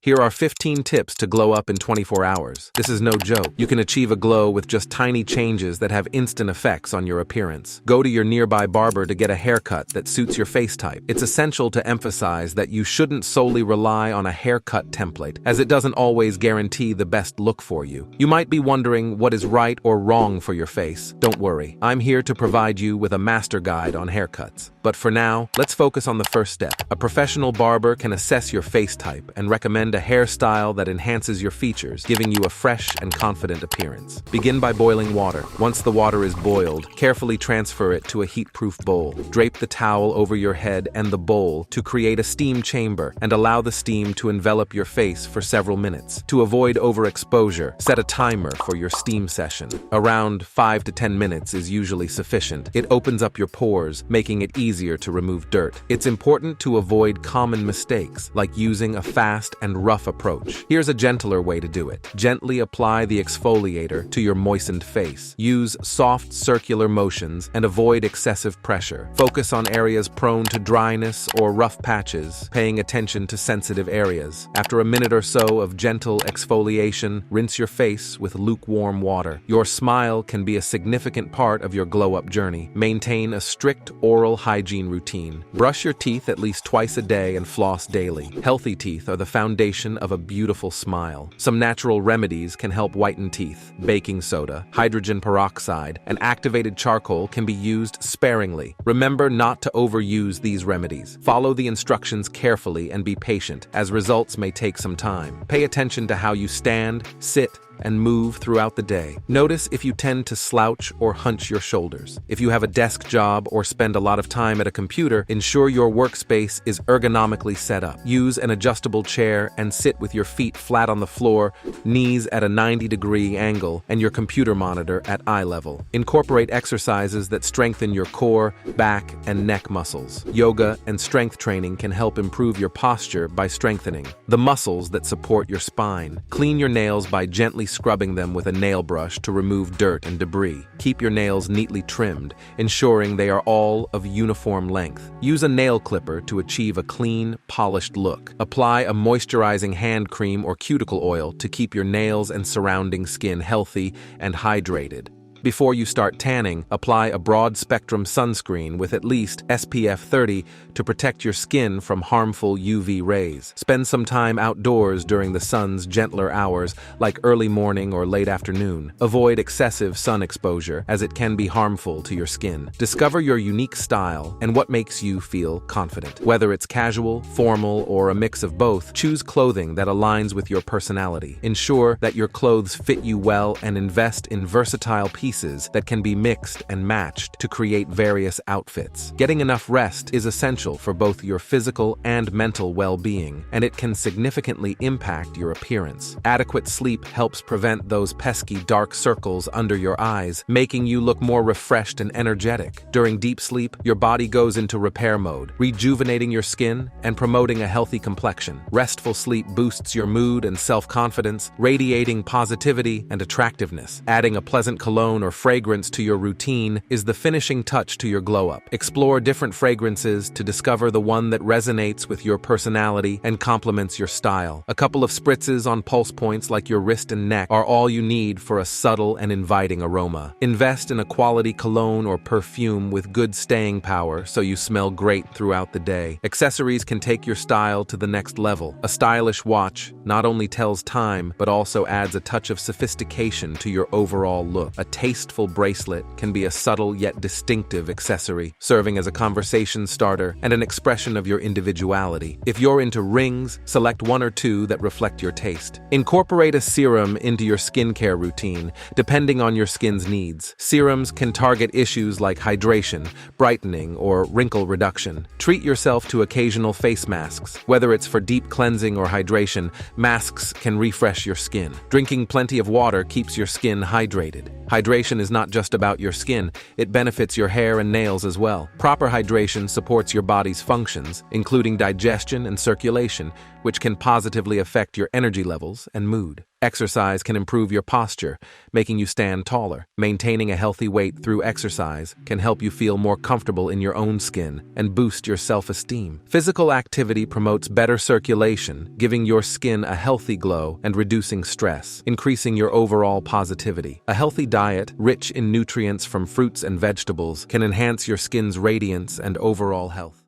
Here are 15 tips to glow up in 24 hours. This is no joke. You can achieve a glow with just tiny changes that have instant effects on your appearance. Go to your nearby barber to get a haircut that suits your face type. It's essential to emphasize that you shouldn't solely rely on a haircut template, as it doesn't always guarantee the best look for you. You might be wondering what is right or wrong for your face. Don't worry, I'm here to provide you with a master guide on haircuts. But for now, let's focus on the first step. A professional barber can assess your face type and recommend a hairstyle that enhances your features, giving you a fresh and confident appearance. Begin by boiling water. Once the water is boiled, carefully transfer it to a heat-proof bowl. Drape the towel over your head and the bowl to create a steam chamber and allow the steam to envelop your face for several minutes. To avoid overexposure, set a timer for your steam session. Around 5 to 10 minutes is usually sufficient. It opens up your pores, making it easier to remove dirt. It's important to avoid common mistakes, like using a fast and rough approach. Here's a gentler way to do it. Gently apply the exfoliator to your moistened face. Use soft circular motions and avoid excessive pressure. Focus on areas prone to dryness or rough patches, paying attention to sensitive areas. After a minute or so of gentle exfoliation, rinse your face with lukewarm water. Your smile can be a significant part of your glow-up journey. Maintain a strict oral hygiene routine. Brush your teeth at least twice a day and floss daily. Healthy teeth are the foundation of a beautiful smile. Some natural remedies can help whiten teeth. Baking soda, hydrogen peroxide, and activated charcoal can be used sparingly. Remember not to overuse these remedies. Follow the instructions carefully and be patient, as results may take some time. Pay attention to how you stand, sit, and move throughout the day. Notice if you tend to slouch or hunch your shoulders. If you have a desk job or spend a lot of time at a computer, ensure your workspace is ergonomically set up. Use an adjustable chair and sit with your feet flat on the floor, knees at a 90-degree angle, and your computer monitor at eye level. Incorporate exercises that strengthen your core, back, and neck muscles. Yoga and strength training can help improve your posture by strengthening the muscles that support your spine. Clean your nails by gently scrubbing them with a nail brush to remove dirt and debris. Keep your nails neatly trimmed, ensuring they are all of uniform length. Use a nail clipper to achieve a clean, polished look. Apply a moisturizing hand cream or cuticle oil to keep your nails and surrounding skin healthy and hydrated. Before you start tanning, apply a broad-spectrum sunscreen with at least SPF 30 to protect your skin from harmful UV rays. Spend some time outdoors during the sun's gentler hours, like early morning or late afternoon. Avoid excessive sun exposure, as it can be harmful to your skin. Discover your unique style and what makes you feel confident. Whether it's casual, formal, or a mix of both, choose clothing that aligns with your personality. Ensure that your clothes fit you well and invest in versatile pieces that can be mixed and matched to create various outfits. Getting enough rest is essential for both your physical and mental well-being, and it can significantly impact your appearance. Adequate sleep helps prevent those pesky dark circles under your eyes, making you look more refreshed and energetic. During deep sleep, your body goes into repair mode, rejuvenating your skin and promoting a healthy complexion. Restful sleep boosts your mood and self-confidence, radiating positivity and attractiveness. Adding a pleasant cologne or fragrance to your routine is the finishing touch to your glow-up. Explore different fragrances to discover the one that resonates with your personality and complements your style. A couple of spritzes on pulse points like your wrist and neck are all you need for a subtle and inviting aroma. Invest in a quality cologne or perfume with good staying power so you smell great throughout the day. Accessories can take your style to the next level. A stylish watch not only tells time, but also adds a touch of sophistication to your overall look. A tasteful bracelet can be a subtle yet distinctive accessory, serving as a conversation starter and an expression of your individuality. If you're into rings, select one or two that reflect your taste. Incorporate a serum into your skincare routine, depending on your skin's needs. Serums can target issues like hydration, brightening, or wrinkle reduction. Treat yourself to occasional face masks. Whether it's for deep cleansing or hydration, masks can refresh your skin. Drinking plenty of water keeps your skin hydrated. Hydration is not just about your skin, it benefits your hair and nails as well. Proper hydration supports your body's functions, including digestion and circulation, which can positively affect your energy levels and mood. Exercise can improve your posture, making you stand taller. Maintaining a healthy weight through exercise can help you feel more comfortable in your own skin and boost your self-esteem. Physical activity promotes better circulation, giving your skin a healthy glow and reducing stress, increasing your overall positivity. A healthy diet, rich in nutrients from fruits and vegetables, can enhance your skin's radiance and overall health.